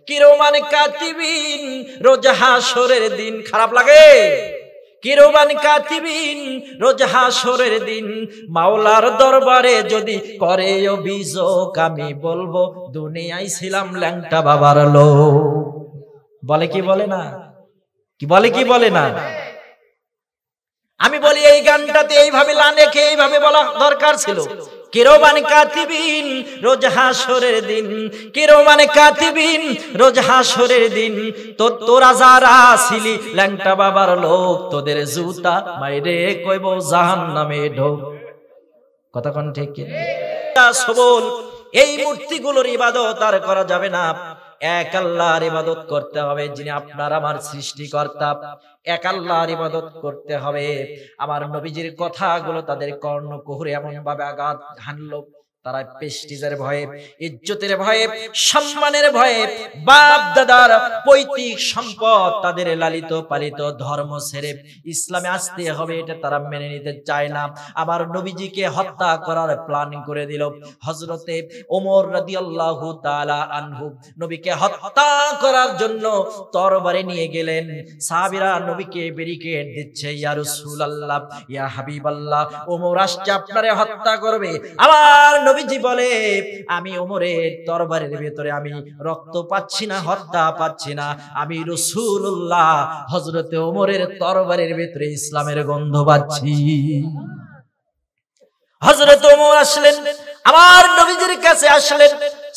কিরমান কাতিবিন, রোজ হাসরের দিন। খারাপ লাগে? কিরমান কাতিবিন, রোজ হাসরের দিন মাওলার দরবারে যদি করে অভিযোগ, আমি বলবো দুনিয়ায় ছিলাম ল্যাংটা বাবার লোক। বলে কি বলে না? কি বলে কি বলে না? আমি বলি এই গানটাতে এইভাবে লানেকে এইভাবে বলা দরকার ছিল। কিরমান কাতিবিন, রোজ হাসরের দিন। কিরমান কাতিবিন, রোজ হাসরের দিন তোরা যারা ছিলি ল্যাংটা বাবার লোক, তোদের জুতা মাইরে কইব জাহান্নামে ঢোক। কথা কোন ঠিক কিনা? সবল এই মূর্তিগুলোর ইবাদত আর করা যাবে না। এক আল্লাহর ইবাদত করতে হবে, যিনি আপনার আমার সৃষ্টিকর্তা। এক আল্লাহর ইবাদত করতে হবে। আমার নবীজির কথাগুলো তাদের কর্ণকুহরে এমন ভাবে আঘাত হানলো, তারা প্রেস্টিজের ভয়ে, ইজ্জতের ভয়ে, সম্মানের ভয়ে, বাপ দাদার পৈতৃক সম্পদ, তাদের লালিত পালিত ধর্ম ছেড়ে ইসলামে আসতে হবে, এটা তারা মেনে নিতে চায় না। আমার নবীজিকে হত্যা করার প্ল্যান করে দিল হযরতে ওমর রাদিয়াল্লাহু তাআলা আনহু। নবীকে হত্যা করার জন্য তরবারি নিয়ে গেলেন। সাহাবীরা নবীকে ব্যারিকেড দিচ্ছে, ইয়া রাসূলুল্লাহ, ইয়া হাবিবাল্লাহ, ওমর আসছে আপনারে হত্যা করবে। আমার নবীজি বলে, আমি ওমরের তরবারির ভেতরে আমি রক্ত পাচ্ছি না, হত্যা পাচ্ছি না, আমি রাসূলুল্লাহ হযরতে ওমরের তরবারির ভেতরে ইসলামের গন্ধ পাচ্ছি। হযরত ওমর আসলেন, আমার নবীজির কাছে আসলেন।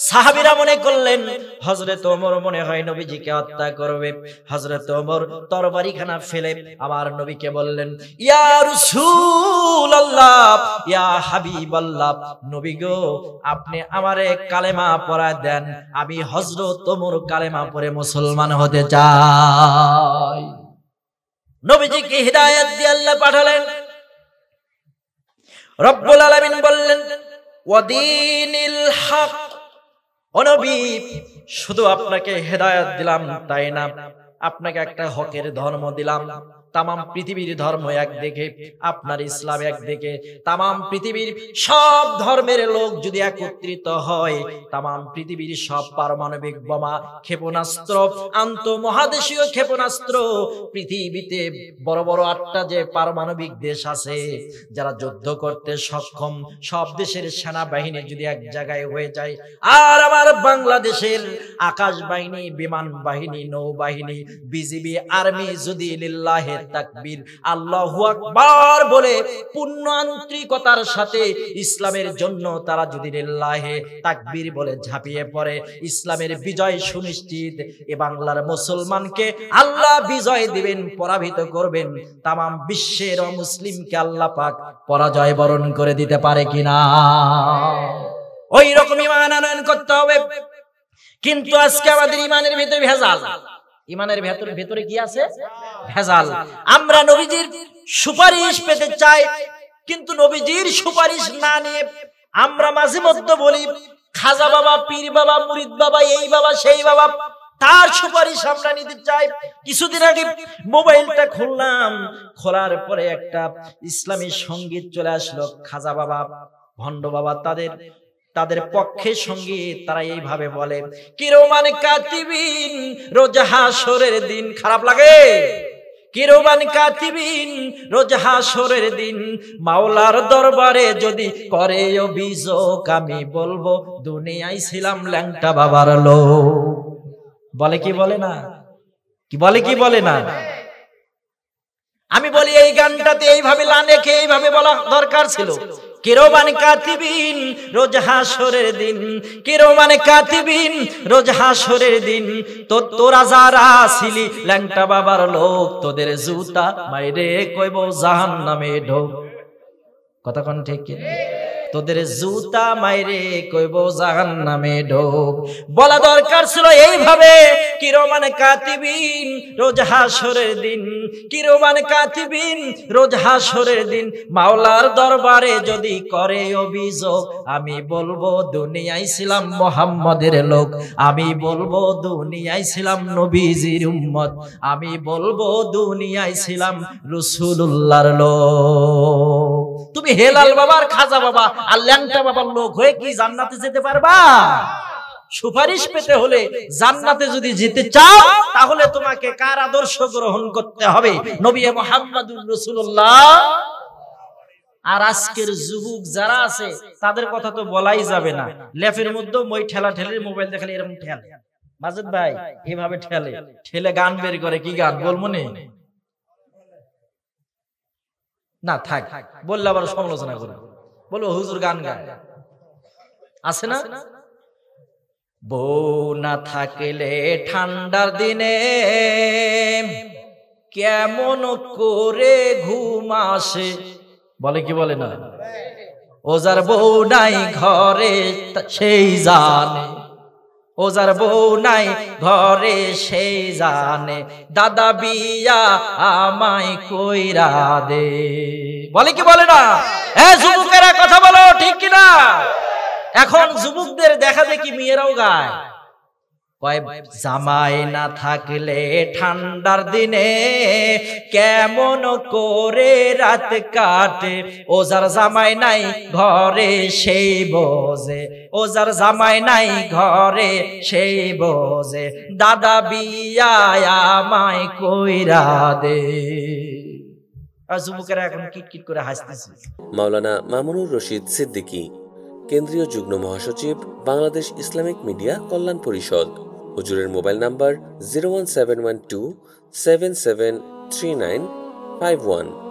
সাহাবীরা মনে করলেন হযরত ওমর মনে হয় নবীজিকে হত্যা করবে। হযরত ওমর তরবারিখানা ফেলে আমার নবীকে বললেন, ইয়া রাসূলুল্লাহ, ইয়া হাবিবাল্লাহ, নবী গো, আপনি আমারে কালেমা পড়ায় দেন, আমি হযরত ওমর কালেমা পড়ে মুসলমান হতে চাই। নবীজিকে হিদায়াত দিয়ে আল্লাহ পাঠালেন। রব্বুল আলামিন বললেন, ওয়াদিনিল হক, ও নবী, শুধু আপনাকে হেদায়েত দিলাম তাই না, আপনাকে একটা হকের ধর্ম দিলাম। তামাম পৃথিবীর ধর্ম একদিকে, আপনার ইসলাম একদিকে। তামাম পৃথিবীর সব ধর্মের লোক যদি একত্রিত হয়, তামাম পৃথিবীর সব পারমাণবিক বোমা, ক্ষেপণাস্ত্র, আন্তঃমহাদেশীয় ক্ষেপণাস্ত্র, পৃথিবীতে বড় বড় 8টা যে পারমাণবিক দেশ আছে যারা যুদ্ধ করতে সক্ষম, সব দেশের সেনাবাহিনী যদি এক জায়গায় হয়ে যায়, আর আমার বাংলাদেশের আকাশ বাহিনী, বিমান বাহিনী, নৌবাহিনী, বিজিবি, আর্মি যদি লিল্লাহে তাকবীর, আল্লাহু আকবার বলে পূর্ণ আন্তরিকতার সাথে ইসলামের জন্য তারা যদি লিল্লাহে তাকবীর বলে ঝাঁপিয়ে পড়ে, ইসলামের বিজয় সুনিশ্চিত। এ বাংলার মুসলমানকে আল্লাহ বিজয় দিবেন, পরাজিত করবেন। তামাম বিশ্বের অমুসলিমকে আল্লাহ পাক পরাজয় বরণ করে দিতে পারে কিনা? ওই রকম ঈমান আনয়ন করতে হবে। কিন্তু আজকে আমাদের ঈমানের ভিতরে ভেজাল। ঈমানের ভেতরে কি আছে? ভেজাল। আমরা নবীজির সুপারিশ পেতে চাই, কিন্তু নবীজির সুপারিশ না নিয়ে আমরা মাঝে মধ্যে বলি খাজা বাবা, পীর বাবা, মুরিদ বাবা, এই বাবা, সেই বাবা, তার সুপারিশ আমরা নিতে চাই। কিছুদিন আগে মোবাইলটা খুললাম, খোলার পরে একটা ইসলামী সঙ্গীত চলে আসলো। খাজা বাবা, ভণ্ড বাবা, তাদের পক্ষে সঙ্গীত, তারা এইভাবে বলে, কিরমান কাতিবিন, রোজ হাসরের দিন। খারাপ লাগে? কিরমান কাতিবিন, রোজ হাসরের দিন মাওলার দরবারে যদি করে অভিযোগ, আমি বলবো দুনিয়ায় ছিলাম ল্যাংটা বাবার লোক। বলে কি বলে না? কি বলে কি বলে না? আমি বলি এই গানটাতে এইভাবে লানেকে এইভাবে বলা দরকার ছিল। কিরমান কাতিবিন, রোজ হাসরের দিন। কিরমান কাতিবিন, রোজ হাসরের দিন তোরা যারা ছিলি ল্যাংটা বাবার লোক, তোদের জুতা মাইরে কইব জাহান্নামে ঢোক। কথা কোন ঠিক কিনা? তোদের জুতা মাইরে কইব জাহান্নামে ঢোক। বলা দরকার ছিল এইভাবে, কিরমান কাতিবিন, রোজ হাসরের দিন। কিরমান কাতিবিন, রোজ হাসরের দিন মাওলার দরবারে যদি করে অভিযোগ, আমি বলবো দুনিয়ায় ছিলাম মুহাম্মাদের লোক, আমি বলবো দুনিয়ায় ছিলাম নবীজির উম্মত, আমি বলবো দুনিয়ায় ছিলাম রাসূলুল্লাহর লোক। তুমি হেলাল বাবার, খাজা বাবা আর ল্যাংটা বাবার লোক হয়ে কি জান্নাতে যেতে পারবা? সুপারিশ পেতে হলে, জান্নাতে যদি যেতে চাও তাহলে তোমাকে কার আদর্শ গ্রহণ করতে হবে? নবী মুহাম্মদুর রাসূলুল্লাহ। আর আজকের যুবক যারা আছে তাদের কথা তো বলাই যাবে না। লেফের মধ্যে মই ঠেলা ঠেলে মোবাইল দেখালে এরকম ঠেলে, মাজেদ ভাই এইভাবে ঠেলে ঠেলে গান বের করে। কি গান বলবো না? থাক, বললে আবার সমালোচনা করে বলবো হুজুর গান গায়, আছে না? বউ না থাকলে ঠান্ডার দিনে কেমন করে ঘুম আসে, বলে কি বলে না? ও যার বউ নাই ঘরে সেই জানে, ও যার বউ নাই ঘরে সেই জানে, দাদা বিয়া আমায় কইরা দে, বলে কি বলে না? যুবকেরা কথা বলো, ঠিক কিনা? এখন যুবকদের দেখা দেখি মেয়েরাও গায়, কয় জামাই না থাকলে ঠান্ডার দিনে কেমন করে রাত কাটে, ও যার জামাই নাই ঘরে সেই বোঝে, ও যার জামাই নাই ঘরে সেই বোঝে, দাদা বিয়া আমায় কইরা দে। আর যুবকেরা এখন কিটকিট করে হাসতেছে। মাওলানা মামুনুর রশিদ সিদ্দিকী, কেন্দ্রীয় যুগ্ম মহাসচিব, বাংলাদেশ ইসলামিক মিডিয়া কল্যাণ পরিষদ। হুজুরের মোবাইল নাম্বার 01712 773951।